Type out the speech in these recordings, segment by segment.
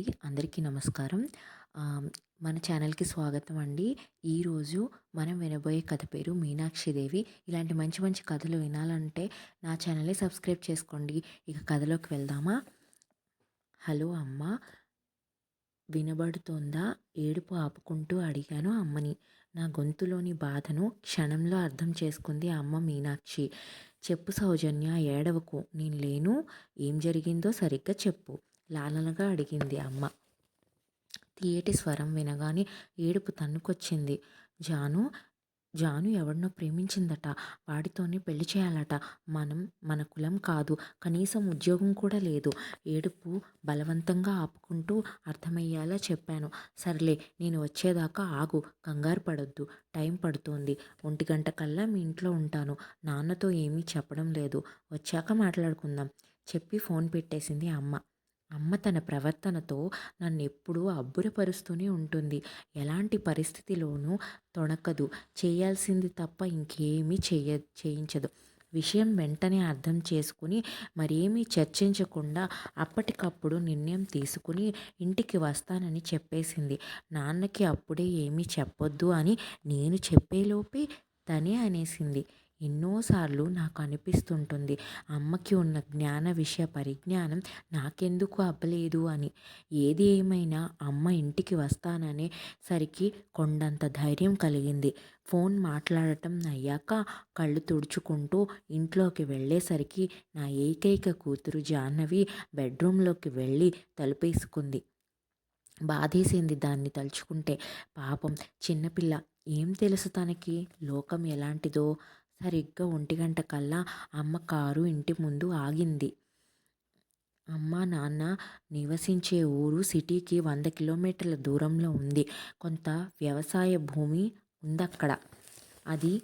అండి. అందరికీ నమస్కారం. ఆహ్, మన ఛానల్‌కి స్వాగతం అండి. ఈరోజు మనం వినబోయే కథ పేరు 'మీనాక్షిదేవి'. ఇలాంటి మంచి మంచి కథలు వినాలంటే నా ఛానల్‌ని సబ్స్క్రైబ్ చేసుకోండి. ఇక కథలోకి వెళ్దామా? హలో అమ్మా! వినబడుతోందా? ఏడుపు ఆపుకుంటూ అడిగాను అమ్మని. నా గొంతులోని బాధను క్షణంలో అర్థం చేసుకుంది అమ్మ మీనాక్షి. చెప్పు సౌజన్య, ఏడవకు. నేను లేను. ఏం జరిగిందో సరిగ్గా చెప్పు లాలనగా అడిగింది అమ్మ. తీయటి స్వరం వినగానే ఏడుపు తన్నుకొచ్చింది. జాను జాను ఎవడినో ప్రేమించిందట. వాడితోనే పెళ్లి చేయాలట. మన కులం కాదు. కనీసం ఉద్యోగం కూడా లేదు. ఏడుపు బలవంతంగా ఆపుకుంటూ అర్థమయ్యేలా చెప్పాను. సర్లే, నేను వచ్చేదాకా ఆగు. కంగారు పడొద్దు. టైం పడుతోంది. 1 గంట కల్లా మీ ఇంట్లో ఉంటాను. నాన్నతో ఏమీ చెప్పడం లేదు. వచ్చాక మాట్లాడుకుందాం చెప్పి ఫోన్ పెట్టేసింది అమ్మ. అమ్మ తన ప్రవర్తనతో నన్నెప్పుడూ అబ్బురపరుస్తూనే ఉంటుంది. ఎలాంటి పరిస్థితిలోనూ తొణకదు. చేయాల్సింది తప్ప ఇంకేమీ చేయించదు. విషయం వెంటనే అర్థం చేసుకుని మరేమీ చర్చించకుండా అప్పటికప్పుడు నిర్ణయం తీసుకుని ఇంటికి వస్తానని చెప్పేసింది. నాన్నకి అప్పుడే ఏమీ చెప్పొద్దు అని నేను చెప్పేలోపే తనే అనేసింది. ఎన్నోసార్లు నాకు అనిపిస్తుంటుంది, అమ్మకి ఉన్న జ్ఞాన విషయ పరిజ్ఞానం నాకెందుకు అబ్బలేదు అని. ఏది ఏమైనా అమ్మ ఇంటికి వస్తాననే సరికి కొండంత ధైర్యం కలిగింది. ఫోన్ మాట్లాడటం అయ్యాక కళ్ళు తుడుచుకుంటూ ఇంట్లోకి వెళ్ళేసరికి నా ఏకైక కూతురు జాహ్నవి బెడ్రూంలోకి వెళ్ళి తలుపేసుకుంది. బాధేసింది దాన్ని తలుచుకుంటే. పాపం చిన్నపిల్ల, ఏం తెలుసు తనకి లోకం ఎలాంటిదో. సరిగ్గా 1 గంట కల్లా అమ్మ కారు ఇంటి ముందు ఆగింది. అమ్మ నాన్న నివసించే ఊరు సిటీకి 100 కిలోమీటర్ల దూరంలో ఉంది. కొంత వ్యవసాయ భూమి ఉందక్కడ. అది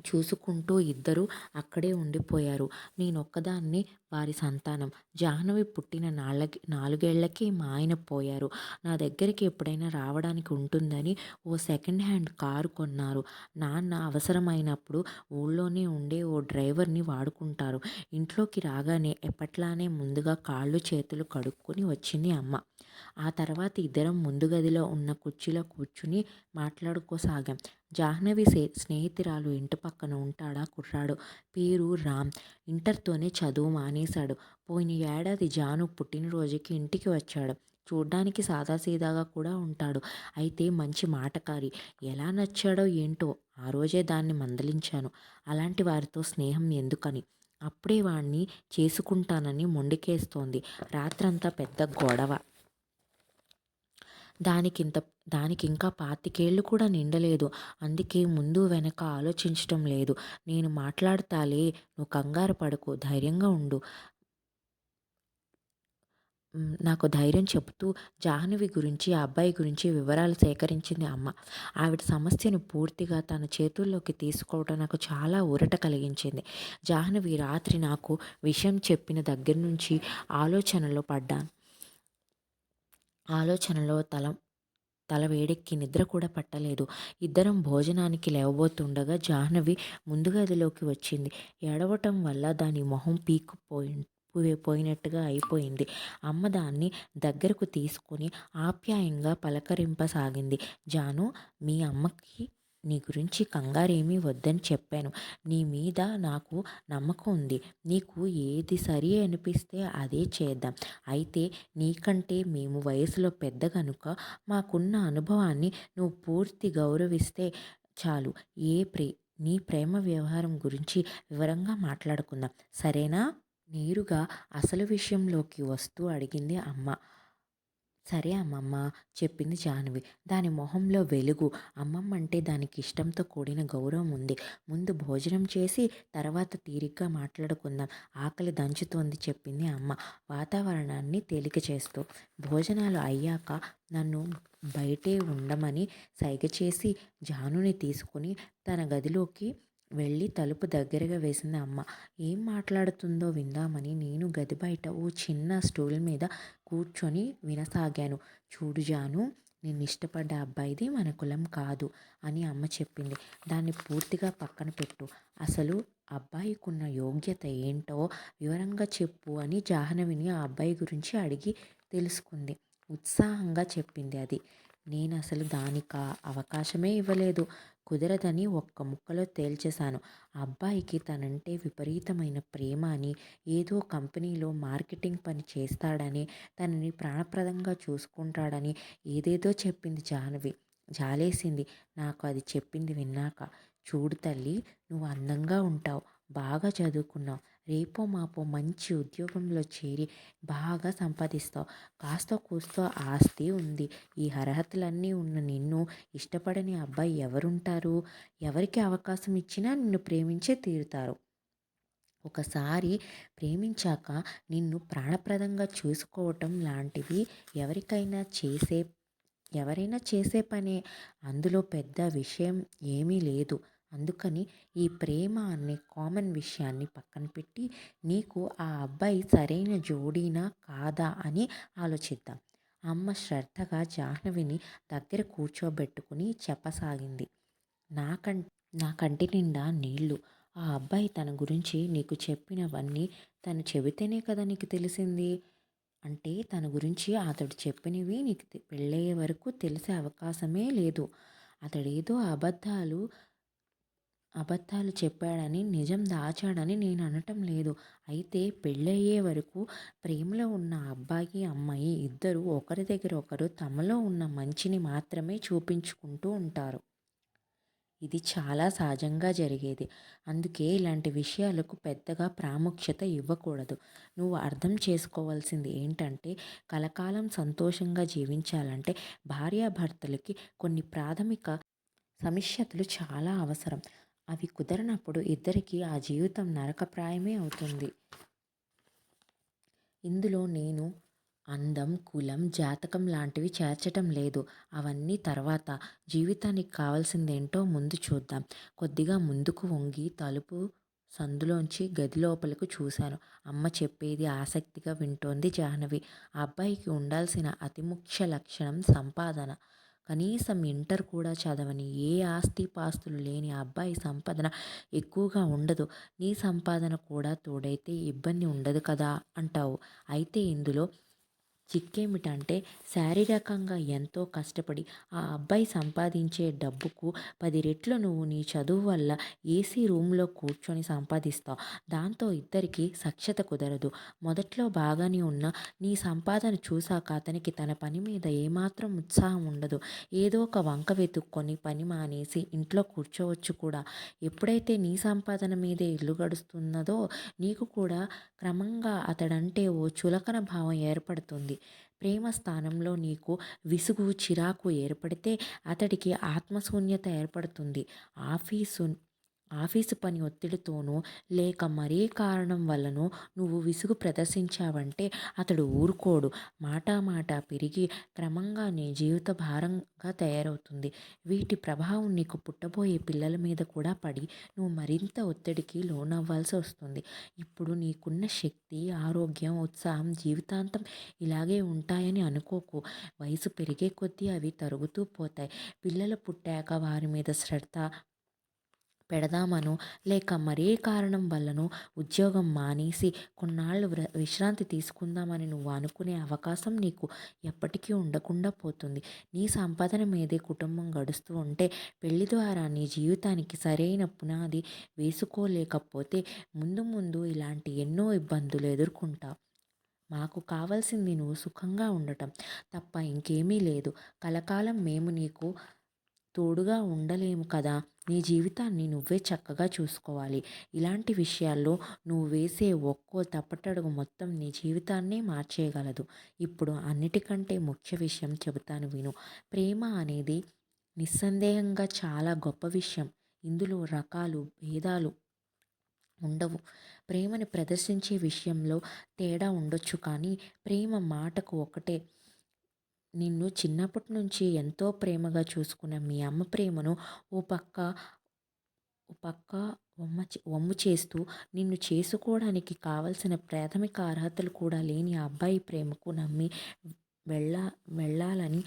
చూసుకుంటూ ఇద్దరూ అక్కడే ఉండిపోయారు. నేనొక్కదాన్నే వారి సంతానం. జాహ్నవి పుట్టిన 4 ఏళ్లకే మా ఆయన పోయారు. నా దగ్గరికి ఎప్పుడైనా రావడానికి ఉంటుందని ఓ సెకండ్ హ్యాండ్ కారు కొన్నారు. నాన్న అవసరమైనప్పుడు ఊళ్ళోనే ఉండే ఓ డ్రైవర్ని వాడుకుంటారు. ఇంట్లోకి రాగానే ఎప్పట్లానే ముందుగా కాళ్ళు చేతులు కడుక్కొని వచ్చింది అమ్మ. ఆ తర్వాత ఇద్దరం ముందు గదిలో ఉన్న కుర్చీలో కూర్చుని మాట్లాడుకోసాగాం. జాహ్నవి స్నేహితురాలు ఇంటి పక్కన ఉంటాడా కుర్రాడు. పేరు రామ్. ఇంటర్తోనే చదువు మానేశాడు. పోయిన ఏడాది జాను పుట్టినరోజుకి ఇంటికి వచ్చాడు. చూడ్డానికి సాదాసీదాగా కూడా ఉంటాడు. అయితే మంచి మాటకారి. ఎలా నచ్చాడో ఏంటో. ఆ రోజే దాన్ని మందలించాను. అలాంటి వారితో స్నేహం ఎందుకని. అప్పుడే వాణ్ణి చేసుకుంటానని మొండికేస్తోంది. రాత్రంతా పెద్ద గొడవ. దానికింకా 25 కూడా నిండలేదు. అందుకే ముందు వెనక ఆలోచించటం లేదు. నేను మాట్లాడతాలే, నువ్వు కంగారు పడకు, ధైర్యంగా ఉండు. నాకు ధైర్యం చెబుతూ జాహ్నవి గురించి, ఆ అబ్బాయి గురించి వివరాలు సేకరించింది అమ్మ. ఆవిడ సమస్యను పూర్తిగా తన చేతుల్లోకి తీసుకోవడం నాకు చాలా ఊరట కలిగించింది. జాహ్నవి రాత్రి నాకు విషయం చెప్పిన దగ్గర నుంచి ఆలోచనలో పడ్డాను. ఆలోచనలో తల వేడెక్కి నిద్ర కూడా పట్టలేదు. ఇద్దరం భోజనానికి లేవబోతుండగా జాహ్నవి ముందు గదిలోకి వచ్చింది. ఏడవటం వల్ల దాని మొహం పోయినట్టుగా అయిపోయింది. అమ్మ దాన్ని దగ్గరకు తీసుకుని ఆప్యాయంగా పలకరింపసాగింది. జాను, మీ అమ్మకి నీ గురించి కంగారేమీ వద్దని చెప్పాను. నీ మీద నాకు నమ్మకం ఉంది. నీకు ఏది సరి అనిపిస్తే అదే చేద్దాం. అయితే నీకంటే మేము వయసులో పెద్ద గనుక మాకున్న అనుభవాన్ని నువ్వు పూర్తి గౌరవిస్తే చాలు. నీ ప్రేమ వ్యవహారం గురించి వివరంగా మాట్లాడుకుందాం, సరేనా? నేరుగా అసలు విషయంలోకి వస్తూ అడిగింది అమ్మ. సరే అమ్మమ్మ, చెప్పింది జాహ్నవి. దాని మొహంలో వెలుగు. అమ్మమ్మంటే దానికి ఇష్టంతో కూడిన గౌరవం ఉంది. ముందు భోజనం చేసి తర్వాత తీరిగ్గా మాట్లాడుకుందాం. ఆకలి దంచుతోంది, చెప్పింది అమ్మ వాతావరణాన్ని తేలిక చేస్తూ. భోజనాలు అయ్యాక నన్ను బయటే ఉండమని సైగ చేసి జానుని తీసుకుని తన గదిలోకి వెళ్ళి తలుపు దగ్గరగా వేసింది అమ్మ. ఏం మాట్లాడుతుందో విందామని నేను గది బయట ఓ చిన్న స్టూల్ మీద కూర్చొని వినసాగాను. చూడు జాను, నిన్నిష్టపడ్డ అబ్బాయిది మన కులం కాదు అని అమ్మ చెప్పింది. దాన్ని పూర్తిగా పక్కన పెట్టు. అసలు అబ్బాయికున్న యోగ్యత ఏంటో వివరంగా చెప్పు అని జాహ్నవిని ఆ అబ్బాయి గురించి అడిగి తెలుసుకుంది. ఉత్సాహంగా చెప్పింది అది. నేనసలు దానికా అవకాశమే ఇవ్వలేదు. కుదరదని ఒక్క ముక్కలో తేల్చేశాను. ఆ అబ్బాయికి తనంటే విపరీతమైన ప్రేమ అని, ఏదో కంపెనీలో మార్కెటింగ్ పని చేస్తాడని, తనని ప్రాణప్రదంగా చూసుకుంటాడని ఏదేదో చెప్పింది జాహ్నవి. జాలేసింది నాకు అది చెప్పింది విన్నాక. చూడు తల్లీ, నువ్వు అందంగా ఉంటావు, బాగా చదువుకున్నావు, రేపో మాపో మంచి ఉద్యోగంలో చేరి బాగా సంపాదిస్తావు. కాస్తో కూస్తో ఆస్తి ఉంది. ఈ అర్హతలన్నీ ఉన్న నిన్ను ఇష్టపడని అబ్బాయి ఎవరుంటారు? ఎవరికి అవకాశం ఇచ్చినా నిన్ను ప్రేమించే తీరుతారు. ఒకసారి ప్రేమించాక నిన్ను ప్రాణప్రదంగా చూసుకోవటం లాంటివి ఎవరికైనా చేసే ఎవరైనా చేసే పనే. అందులో పెద్ద విషయం ఏమీ లేదు. అందుకని ఈ ప్రేమ అనే కామన్ విషయాన్ని పక్కన పెట్టి నీకు ఆ అబ్బాయి సరైన జోడీనా కాదా అని ఆలోచిద్దాం. అమ్మ శ్రద్ధగా జాహ్నవిని దగ్గర కూర్చోబెట్టుకుని చెప్పసాగింది. నాకం నా కంటి నిండా నీళ్ళు. ఆ అబ్బాయి తన గురించి నీకు చెప్పినవన్నీ తను చెబితేనే కదా నీకు తెలిసింది. అంటే తన గురించి అతడు చెప్పినవి నీకు పెళ్ళయ్యే వరకు తెలిసే అవకాశమే లేదు. అతడేదో అబద్ధాలు చెప్పాడని, నిజం దాచాడని నేను అనటం లేదు. అయితే పెళ్ళయ్యే వరకు ప్రేమలో ఉన్న అబ్బాయి, అమ్మాయి ఇద్దరూ ఒకరి దగ్గర ఒకరు తమలో ఉన్న మంచిని మాత్రమే చూపించుకుంటూ ఉంటారు. ఇది చాలా సహజంగా జరిగేది. అందుకే ఇలాంటి విషయాలకు పెద్దగా ప్రాముఖ్యత ఇవ్వకూడదు. నువ్వు అర్థం చేసుకోవాల్సింది ఏంటంటే, కలకాలం సంతోషంగా జీవించాలంటే భార్యాభర్తలకి కొన్ని ప్రాథమిక సమిష్యతలు చాలా అవసరం. అవి కుదరనప్పుడు ఇద్దరికీ ఆ జీవితం నరకప్రాయమే అవుతుంది. ఇందులో నేను అందం, కులం, జాతకం లాంటివి చేర్చటం లేదు. అవన్నీ తర్వాత. జీవితానికి కావాల్సిందేంటో ముందు చూద్దాం. కొద్దిగా ముందుకు వంగి తలుపు సందులోంచి గది లోపలకు చూశాను. అమ్మ చెప్పేది ఆసక్తిగా వింటోంది జాహ్నవి. ఆ అబ్బాయికి ఉండాల్సిన అతి ముఖ్య లక్షణం సంపాదన. కనీసం ఇంటర్ కూడా చదవని, ఏ ఆస్తిపాస్తులు లేని ఆ అబ్బాయి సంపాదన ఎక్కువగా ఉండదు. నీ సంపాదన కూడా తోడైతే ఇబ్బంది ఉండదు కదా అంటావు. అయితే ఇందులో చిక్కేమిటంటే, శారీరకంగా ఎంతో కష్టపడి ఆ అబ్బాయి సంపాదించే డబ్బుకు 10 రెట్లు నువ్వు నీ చదువు వల్ల ఏసీ రూమ్లో కూర్చొని సంపాదిస్తావు. దాంతో ఇద్దరికీ సఖ్యత కుదరదు. మొదట్లో బాగానే ఉన్న నీ సంపాదన చూశాక అతనికి తన పని మీద ఏమాత్రం ఉత్సాహం ఉండదు. ఏదో ఒక వంక వెతుక్కొని పని మానేసి ఇంట్లో కూర్చోవచ్చు కూడా. ఎప్పుడైతే నీ సంపాదన మీదే ఇల్లు గడుస్తున్నదో నీకు కూడా క్రమంగా అతడంటే ఓ చులకన భావం ఏర్పడుతుంది. ప్రేమ స్థానంలో నీకు విసుగు, చిరాకు ఏర్పడితే అతడికి ఆత్మశూన్యత ఏర్పడుతుంది. ఆఫీసు ఆఫీసు పని ఒత్తిడితోనో లేక మరే కారణం వల్లనో నువ్వు విసుగు ప్రదర్శించావంటే అతడు ఊరుకోడు. మాటా పెరిగి క్రమంగా నీ జీవిత భారంగా తయారవుతుంది. వీటి ప్రభావం నీకు పుట్టబోయే పిల్లల మీద కూడా పడి నువ్వు మరింత ఒత్తిడికి లోనవ్వాల్సి వస్తుంది. ఇప్పుడు నీకున్న శక్తి, ఆరోగ్యం, ఉత్సాహం జీవితాంతం ఇలాగే ఉంటాయని అనుకోకు. వయసు పెరిగే కొద్దీ అవి తరుగుతూ పోతాయి. పిల్లలు పుట్టాక వారి మీద శ్రద్ధ పెడదామనో లేక మరే కారణం వల్లనో ఉద్యోగం మానేసి కొన్నాళ్ళు విశ్రాంతి తీసుకుందామని నువ్వు అనుకునే అవకాశం నీకు ఎప్పటికీ ఉండకుండా పోతుంది. నీ సంపాదన మీదే కుటుంబం గడుస్తూ ఉంటే పెళ్లి ద్వారా నీ జీవితానికి సరైన పునాది వేసుకోలేకపోతే ముందు ముందు ఇలాంటి ఎన్నో ఇబ్బందులు ఎదుర్కొంటావు. మాకు కావాల్సింది నువ్వు సుఖంగా ఉండటం తప్ప ఇంకేమీ లేదు. కలకాలం మేము నీకు తోడుగా ఉండలేము కదా. నీ జీవితాన్ని నువ్వే చక్కగా చూసుకోవాలి. ఇలాంటి విషయాల్లో నువ్వు వేసే ఒక్కో తప్పటడుగు మొత్తం నీ జీవితాన్నే మార్చేయగలదు. ఇప్పుడు అన్నిటికంటే ముఖ్య విషయం చెబుతాను విను. ప్రేమ అనేది నిస్సందేహంగా చాలా గొప్ప విషయం. ఇందులో రకాలు, భేదాలు ఉండవు. ప్రేమని ప్రదర్శించే విషయంలో తేడా ఉండొచ్చు కానీ ప్రేమ మాటకు ఒకటే. నిన్ను చిన్నప్పటి నుంచి ఎంతో ప్రేమగా చూసుకున్న మీ అమ్మ ప్రేమను ఓ పక్క ఓ పక్క వమ్ము చేస్తూ నిన్ను చేసుకోవడానికి కావలసిన ప్రాథమిక అర్హతలు కూడా లేని ఆ అబ్బాయి ప్రేమకు నమ్మి వెళ్ళా వెళ్ళాలని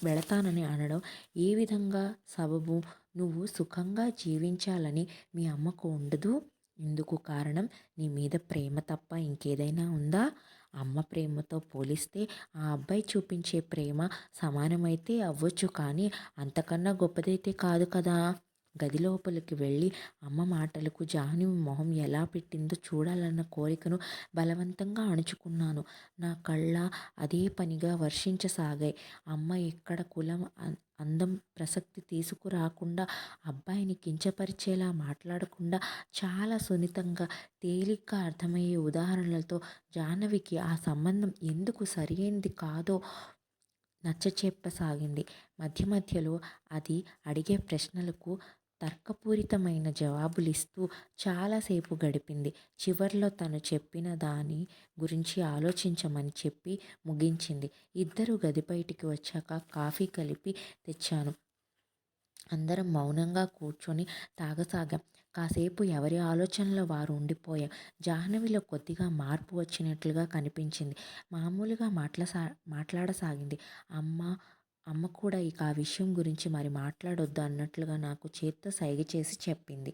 వెళతానని అనడం ఏ విధంగా సబబు? నువ్వు సుఖంగా జీవించాలని మీ అమ్మకు ఉండదు. ఇందుకు కారణం నీ మీద ప్రేమ తప్ప ఇంకేదైనా ఉందా? అమ్మ ప్రేమతో పోలిస్తే ఆ అబ్బాయి చూపించే ప్రేమ సమానమైతే అవ్వచ్చు, కానీ అంతకన్నా గొప్పదైతే కాదు కదా. గది లోపలికి వెళ్ళి అమ్మ మాటలకు జాహ్నవి మొహం ఎలా పెట్టిందో చూడాలన్న కోరికను బలవంతంగా అణుచుకున్నాను. నా కళ్ళ అదే పనిగా వర్షించసాగాయి. అమ్మ ఎక్కడ కులం, అందం ప్రసక్తి తీసుకురాకుండా, అబ్బాయిని కించపరిచేలా మాట్లాడకుండా, చాలా సున్నితంగా, తేలిగ్గా అర్థమయ్యే ఉదాహరణలతో జాహ్నవికి ఆ సంబంధం ఎందుకు సరియైనది కాదో నచ్చచెప్పసాగింది. మధ్య మధ్యలో అది అడిగే ప్రశ్నలకు తర్కపూరితమైన జవాబులిస్తూ చాలాసేపు గడిపింది. చివర్లో తను చెప్పిన దాని గురించి ఆలోచించమని చెప్పి ముగించింది. ఇద్దరూ గది బయటికి వచ్చాక కాఫీ కలిపి తెచ్చాను. అందరం మౌనంగా కూర్చొని తాగసాగాం. కాసేపు ఎవరి ఆలోచనలో వారు ఉండిపోయాం. జాహ్నవిలో కొద్దిగా మార్పు వచ్చినట్లుగా కనిపించింది. మామూలుగా మాట్లాడసాగింది. అమ్మ అమ్మ కూడా ఇక ఆ విషయం గురించి మరి మాట్లాడొద్దు అన్నట్లుగా నాకు చేత్తో సైగ చేసి చెప్పింది.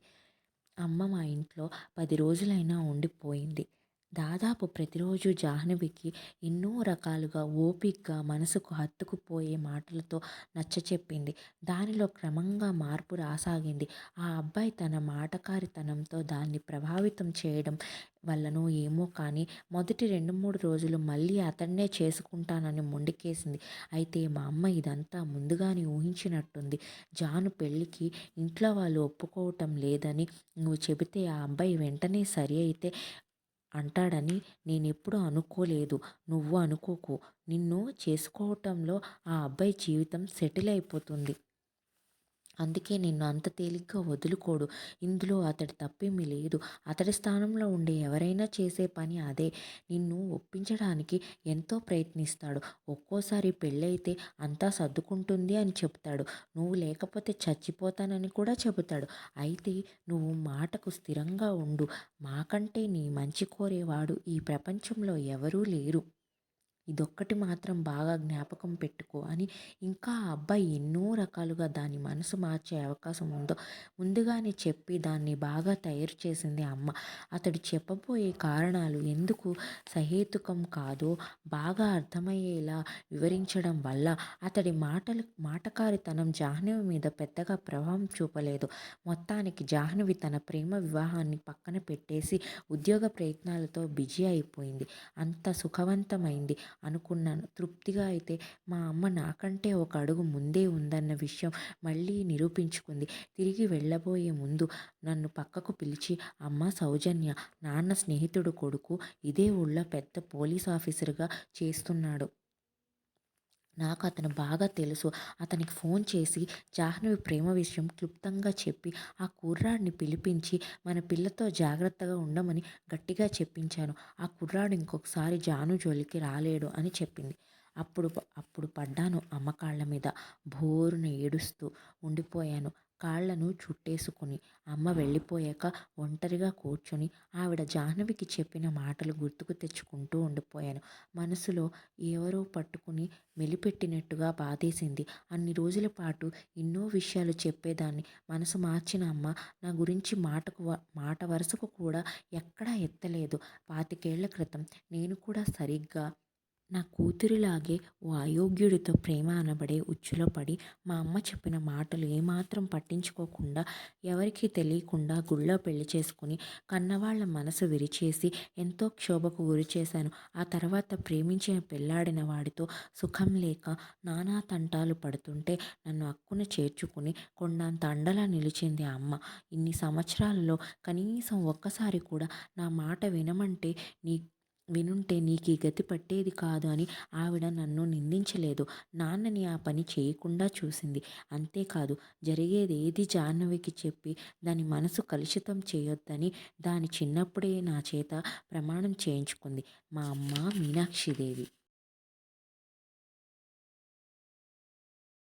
అమ్మ మా ఇంట్లో 10 రోజులైనా ఉండిపోయింది. దాదాపు ప్రతిరోజు జాహ్నవికి ఎన్నో రకాలుగా ఓపిగ్గా మనసుకు హత్తుకుపోయే మాటలతో నచ్చచెప్పింది. దానిలో క్రమంగా మార్పు రాసాగింది. ఆ అబ్బాయి తన మాటకారితనంతో దాన్ని ప్రభావితం చేయడం వల్లనో ఏమో కానీ మొదటి 2-3 రోజులు మళ్ళీ అతన్నే చేసుకుంటానని మొండికేసింది. అయితే మా అమ్మ ఇదంతా ముందుగానే ఊహించినట్టుంది. జాను పెళ్ళికి ఇంట్లో వాళ్ళు ఒప్పుకోవటం లేదని నువ్వు చెబితే ఆ అబ్బాయి వెంటనే సరి అయితే అంటాడని నేనెప్పుడూ అనుకోలేదు. నువ్వు అనుకోకు. నిన్ను చేసుకోవటంలో ఆ అబ్బాయి జీవితం సెటిల్ అయిపోతుంది. అందుకే నిన్ను అంత తేలిగ్గా వదులుకోడు. ఇందులో అతడి తప్పేమీ లేదు. అతడి స్థానంలో ఉండే ఎవరైనా చేసే పని అదే. నిన్ను ఒప్పించడానికి ఎంతో ప్రయత్నిస్తాడు. ఒక్కోసారి పెళ్ళైతే అంతా సర్దుకుంటుంది అని చెబుతాడు. నువ్వు లేకపోతే చచ్చిపోతానని కూడా చెబుతాడు. అయితే నువ్వు మాటకు స్థిరంగా ఉండు. మాకంటే నీ మంచి కోరేవాడు ఈ ప్రపంచంలో ఎవరూ లేరు. ఇదొక్కటి మాత్రం బాగా జ్ఞాపకం పెట్టుకో అని ఇంకా ఆ అబ్బాయి ఎన్నో రకాలుగా దాని మనసు మార్చే అవకాశం ఉందో ముందుగానే చెప్పి దాన్ని బాగా తయారు చేసింది అమ్మ. అతడు చెప్పబోయే కారణాలు ఎందుకు సహేతుకం కాదో బాగా అర్థమయ్యేలా వివరించడం వల్ల అతడి మాటకారితనం జాహ్నవి మీద పెద్దగా ప్రభావం చూపలేదు. మొత్తానికి జాహ్నవి తన ప్రేమ వివాహాన్ని పక్కన పెట్టేసి ఉద్యోగ ప్రయత్నాలతో బిజీ అయిపోయింది. అంత సుఖవంతమైంది అనుకున్నాను. తృప్తిగా అయితే మా అమ్మ నాకంటే ఒక అడుగు ముందే ఉందన్న విషయం మళ్ళీ నిరూపించుకుంది. తిరిగి వెళ్ళబోయే ముందు నన్ను పక్కకు పిలిచి, అమ్మ సౌజన్య, నాన్న స్నేహితుడు కొడుకు ఇదే ఊళ్ళో పెద్ద పోలీస్ ఆఫీసర్గా చేస్తున్నాడు. నాకు అతను బాగా తెలుసు. అతనికి ఫోన్ చేసి జాహ్నవి ప్రేమ విషయం క్లుప్తంగా చెప్పి ఆ కుర్రాడిని పిలిపించి మన పిల్లతో జాగ్రత్తగా ఉండమని గట్టిగా చెప్పించాను. ఆ కుర్రాడు ఇంకొకసారి జాను జోలికి రాలేడు అని చెప్పింది. అప్పుడు పడ్డాను అమ్మ కాళ్ళ మీద. బోరున ఏడుస్తూ ఉండిపోయాను. కాళ్లను చుట్టేసుకుని. అమ్మ వెళ్ళిపోయాక ఒంటరిగా కూర్చొని ఆవిడ జాహ్నవికి చెప్పిన మాటలు గుర్తుకు తెచ్చుకుంటూ ఉండిపోయాను. మనసులో ఎవరో పట్టుకుని మెలిపెట్టినట్టుగా బాధేసింది. అన్ని రోజుల పాటు ఎన్నో విషయాలు చెప్పేదాన్ని. మనసు మార్చిన అమ్మ నా గురించి మాట వరుసకు కూడా ఎక్కడా ఎత్తలేదు. 25 ఏళ్ల క్రితం నేను కూడా సరిగ్గా నా కూతురిలాగే ఓ అయోగ్యుడితో ప్రేమ అనబడే ఉచ్చులో పడి మా అమ్మ చెప్పిన మాటలు ఏమాత్రం పట్టించుకోకుండా ఎవరికీ తెలియకుండా గుళ్ళో పెళ్లి చేసుకుని కన్నవాళ్ల మనసు విరిచేసి ఎంతో క్షోభకు గురి చేశాను. ఆ తర్వాత ప్రేమించిన పెళ్లాడిన వాడితో సుఖం లేక నానా తంటాలు పడుతుంటే నన్ను అక్కున చేర్చుకుని కొండంత అండలా నిలిచింది ఆ అమ్మ. ఇన్ని సంవత్సరాలలో కనీసం ఒక్కసారి కూడా నా మాట వినుంటే నీకీ గతి పట్టేది కాదు అని ఆవిడ నన్ను నిందించలేదు. నాన్నని ఆ పని చేయకుండా చూసింది. అంతేకాదు, జరిగేదేది జాహ్నవికి చెప్పి దాని మనసు కలుషితం చేయొద్దని దాని చిన్నప్పుడే నా చేత ప్రమాణం చేయించుకుంది. మా అమ్మ మీనాక్షిదేవి.